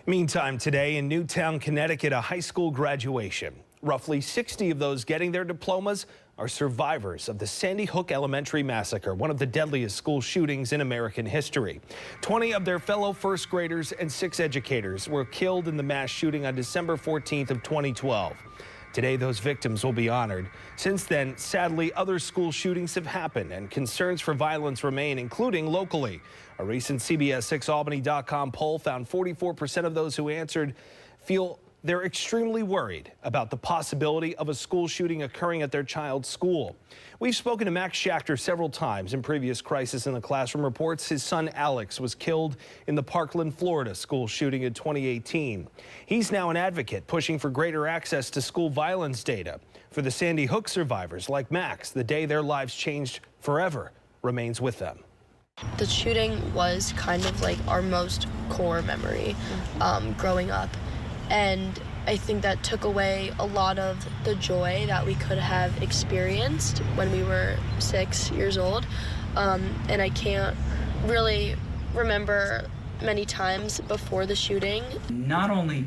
Meantime, today in Newtown, Connecticut, a high school graduation. Roughly 60 of those getting their diplomas are survivors of the Sandy Hook Elementary Massacre, one of the deadliest school shootings in American history. 20 of their fellow first graders and 6 educators were killed in the mass shooting on December 14th of 2012. Today, those victims will be honored. Since then, sadly, other school shootings have happened and concerns for violence remain, including locally. A recent CBS6Albany.com poll found 44% of those who answered feel they're extremely worried about the possibility of a school shooting occurring at their child's school. We've spoken to Max Schachter several times in previous Crisis in the Classroom reports. His son Alex was killed in the Parkland, Florida school shooting in 2018. He's now an advocate pushing for greater access to school violence data. For the Sandy Hook survivors like Max, the day their lives changed forever remains with them. The shooting was kind of like our most core memory growing up. And I think that took away a lot of the joy that we could have experienced when we were 6 years old. And I can't really remember many times before the shooting. Not only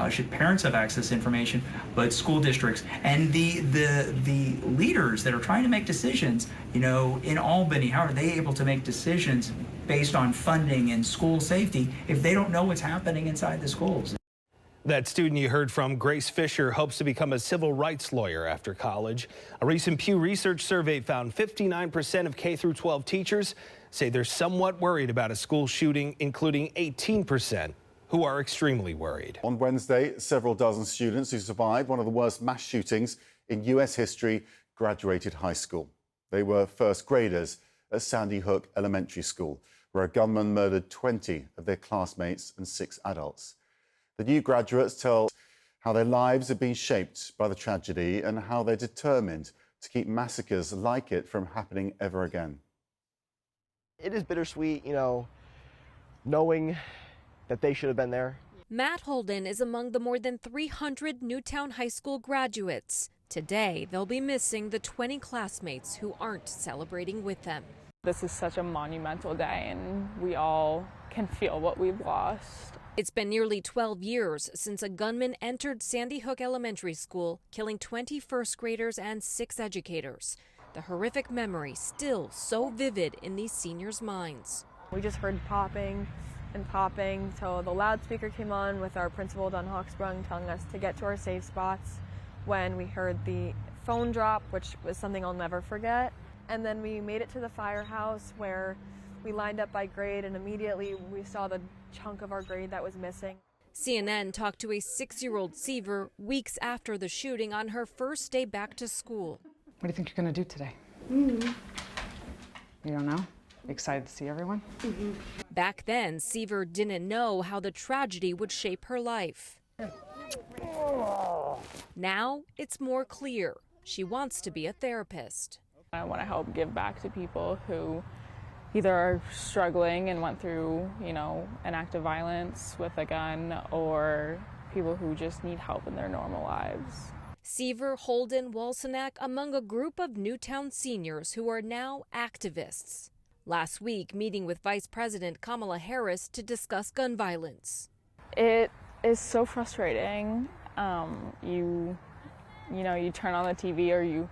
should parents have access to information, but school districts and the leaders that are trying to make decisions, you know, in Albany. How are they able to make decisions based on funding and school safety if they don't know what's happening inside the schools? That student you heard from, Grace Fisher, hopes to become a civil rights lawyer after college. A recent Pew Research survey found 59% of K-12 teachers say they're somewhat worried about a school shooting, including 18% who are extremely worried. On Wednesday, several dozen students who survived one of the worst mass shootings in U.S. history graduated high school. They were first graders at Sandy Hook Elementary School, where a gunman murdered 20 of their classmates and 6 adults. The new graduates tell how their lives have been shaped by the tragedy and how they're determined to keep massacres like it from happening ever again. It is bittersweet, you know, knowing that they should have been there. Matt Holden is among the more than 300 Newtown High School graduates. Today, they'll be missing the 20 classmates who aren't celebrating with them. This is such a monumental day, and we all can feel what we've lost. It's been nearly 12 years since a gunman entered Sandy Hook Elementary School, killing 20 first graders and 6 educators. The horrific memory still so vivid in these seniors' minds. We just heard popping and popping, so the loudspeaker came on with our principal, Don Hawksprung, telling us to get to our safe spots. When we heard the phone drop, which was something I'll never forget. And then we made it to the firehouse where we lined up by grade, and immediately we saw the chunk of our grade that was missing. CNN talked to a 6-year-old Seaver weeks after the shooting on her first day back to school. What do you think you're going to do today? You don't know? Excited to see everyone? Back then, Seaver didn't know how the tragedy would shape her life. Now it's more clear. She wants to be a therapist. I want to help give back to people who either are struggling and went through, you know, an act of violence with a gun, or people who just need help in their normal lives. Seaver, Holden, Walsenack among a group of Newtown seniors who are now activists. Last week, meeting with Vice President Kamala Harris to discuss gun violence. It is so frustrating. You know, you turn on the TV or you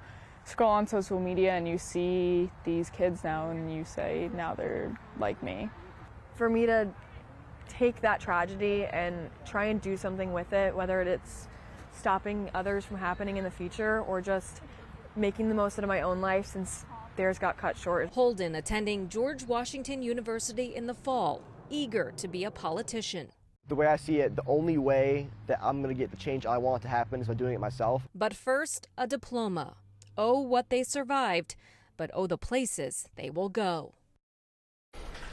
scroll on social media and you see these kids now and you say, now they're like me. For me to take that tragedy and try and do something with it, whether it's stopping others from happening in the future or just making the most out of my own life since theirs got cut short. Holden attending George Washington University in the fall, eager to be a politician. The way I see it, the only way that I'm going to get the change I want to happen is by doing it myself. But first, a diploma. Oh, what they survived, but oh, the places they will go.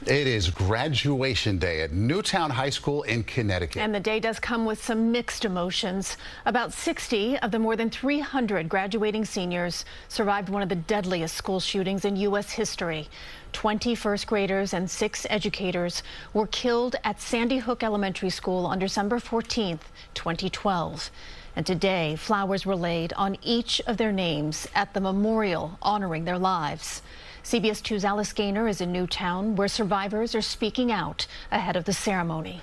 It is graduation day at Newtown High School in Connecticut. And the day does come with some mixed emotions. About 60 of the more than 300 graduating seniors survived one of the deadliest school shootings in U.S. history. 20 first graders and 6 educators were killed at Sandy Hook Elementary School on December 14th, 2012. And today, flowers were laid on each of their names at the memorial honoring their lives. CBS 2's Alice Gaynor is in Newtown, where survivors are speaking out ahead of the ceremony.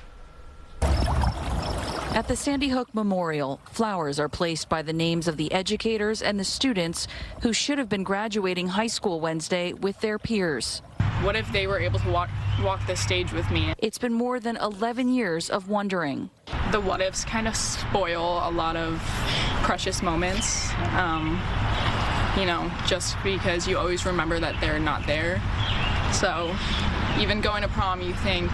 At the Sandy Hook Memorial, flowers are placed by the names of the educators and the students who should have been graduating high school Wednesday with their peers. What if they were able to walk this stage with me? It's been more than 11 years of wondering. The what ifs kind of spoil a lot of precious moments, just because you always remember that they're not there. So even going to prom, you think,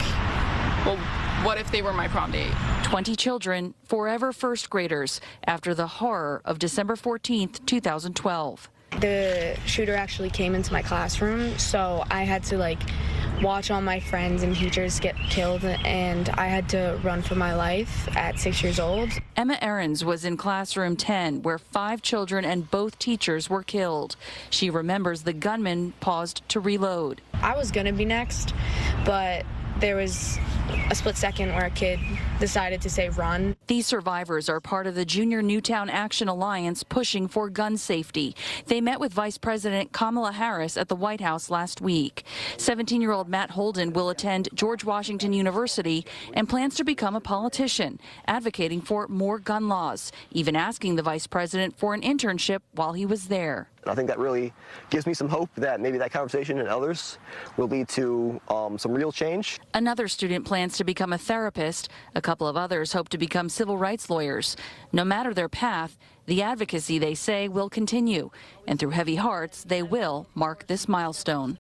well, what if they were my prom date? 20 children, forever first graders, after the horror of December 14th, 2012. The shooter actually came into my classroom, so I had to watch all my friends and teachers get killed, and I had to run for my life at 6 years old. Emma Ahrens was in classroom 10, where 5 children and both teachers were killed. She remembers the gunman paused to reload. I was gonna be next, but there was a split second where a kid decided to say run. These survivors are part of the Junior Newtown Action Alliance pushing for gun safety. They met with Vice President Kamala Harris at the White House last week. 17-year-old Matt Holden will attend George Washington University and plans to become a politician, advocating for more gun laws, even asking the vice president for an internship while he was there. And I think that really gives me some hope that maybe that conversation and others will lead to some real change. Another student plans to become a therapist. A couple of others hope to become civil rights lawyers. No matter their path, the advocacy, they say, will continue. And through heavy hearts, they will mark this milestone.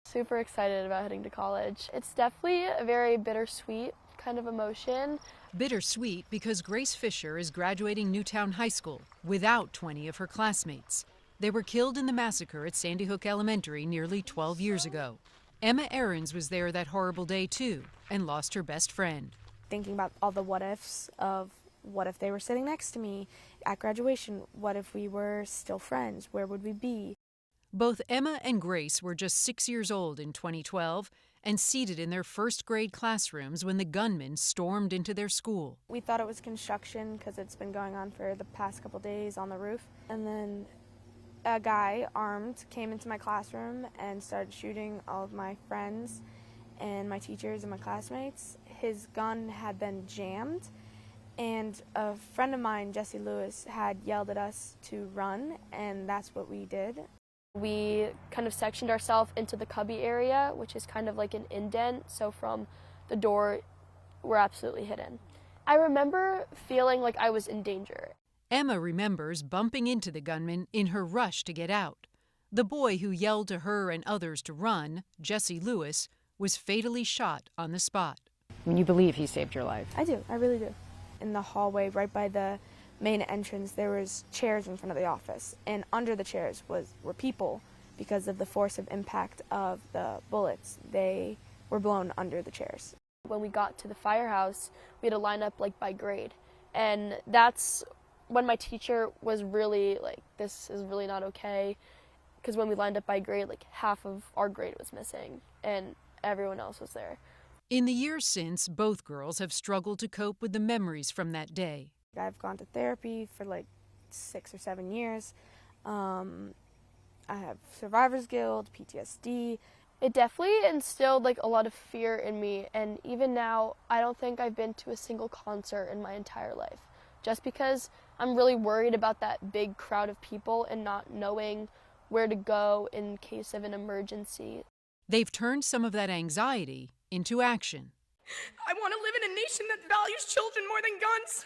Super excited about heading to college. It's definitely a very bittersweet kind of emotion. Bittersweet because Grace Fisher is graduating Newtown High School without 20 of her classmates. They were killed in the massacre at Sandy Hook Elementary nearly 12 years ago. Emma Ahrens was there that horrible day too and lost her best friend. Thinking about all the what ifs of what if they were sitting next to me at graduation? What if we were still friends? Where would we be? Both Emma and Grace were just 6 years old in 2012 and seated in their first grade classrooms when the gunman stormed into their school. We thought it was construction because it's been going on for the past couple days on the roof. And then a guy armed came into my classroom and started shooting all of my friends and my teachers and my classmates. His gun had been jammed, and a friend of mine, Jesse Lewis, had yelled at us to run, and that's what we did. We kind of sectioned ourselves into the cubby area, which is kind of like an indent, so from the door, we're absolutely hidden. I remember feeling like I was in danger. Emma remembers bumping into the gunman in her rush to get out. The boy who yelled to her and others to run, Jesse Lewis, was fatally shot on the spot. You believe he saved your life? I do, I really do. In the hallway right by the main entrance, there was chairs in front of the office, and under the chairs were people. Because of the force of impact of the bullets, they were blown under the chairs. When we got to the firehouse, we had to line up by grade, and that's when my teacher was really this is really not okay, because when we lined up by grade, half of our grade was missing and everyone else was there. In the years since, both girls have struggled to cope with the memories from that day. I've gone to therapy for 6 or 7 years. I have survivor's guilt, PTSD. It definitely instilled a lot of fear in me, and even now I don't think I've been to a single concert in my entire life, just because I'm really worried about that big crowd of people and not knowing where to go in case of an emergency. They've turned some of that anxiety into action. I want to live in a nation that values children more than guns.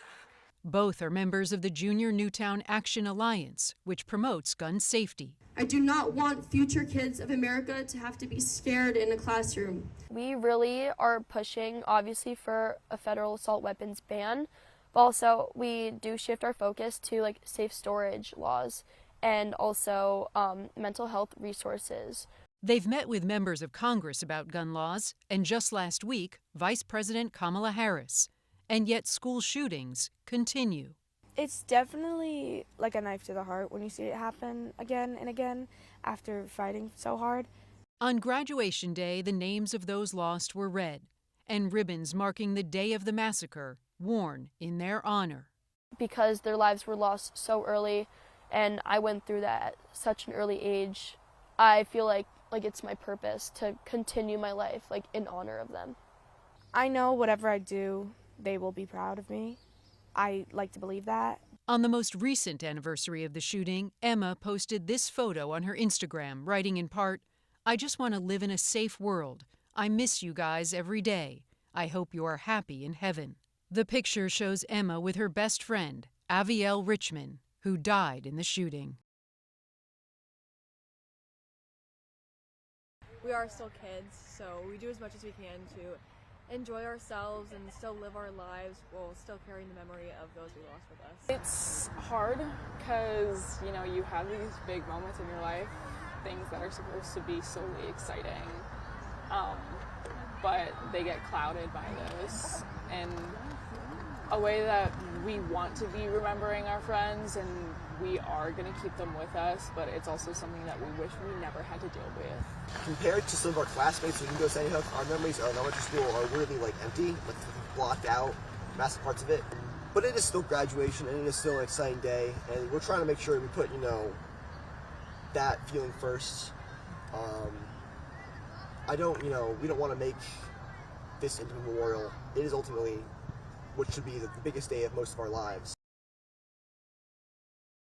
Both are members of the Junior Newtown Action Alliance, which promotes gun safety. I do not want future kids of America to have to be scared in a classroom. We really are pushing, obviously, for a federal assault weapons ban, but also we do shift our focus to safe storage laws and also mental health resources. They've met with members of Congress about gun laws, and just last week, Vice President Kamala Harris. And yet school shootings continue. It's definitely like a knife to the heart when you see it happen again and again after fighting so hard. On graduation day, the names of those lost were read, and ribbons marking the day of the massacre worn in their honor. Because their lives were lost so early, and I went through that at such an early age, I feel like it's my purpose to continue my life in honor of them. I know whatever I do, they will be proud of me. I like to believe that. On the most recent anniversary of the shooting, Emma posted this photo on her Instagram, writing in part, "I just want to live in a safe world. I miss you guys every day. I hope you are happy in heaven." The picture shows Emma with her best friend, Avielle Richmond, who died in the shooting. We are still kids, so we do as much as we can to enjoy ourselves and still live our lives while still carrying the memory of those we lost with us. It's hard because, you know, you have these big moments in your life, things that are supposed to be solely exciting, but they get clouded by this in a way that we want to be remembering our friends and we are going to keep them with us, but it's also something that we wish we never had to deal with. Compared to some of our classmates who can go to Sandy Hook, our memories of elementary school are really empty, blocked out, massive parts of it. But it is still graduation and it is still an exciting day, and we're trying to make sure we put, that feeling first. we don't want to make this into a memorial. It is ultimately what should be the biggest day of most of our lives.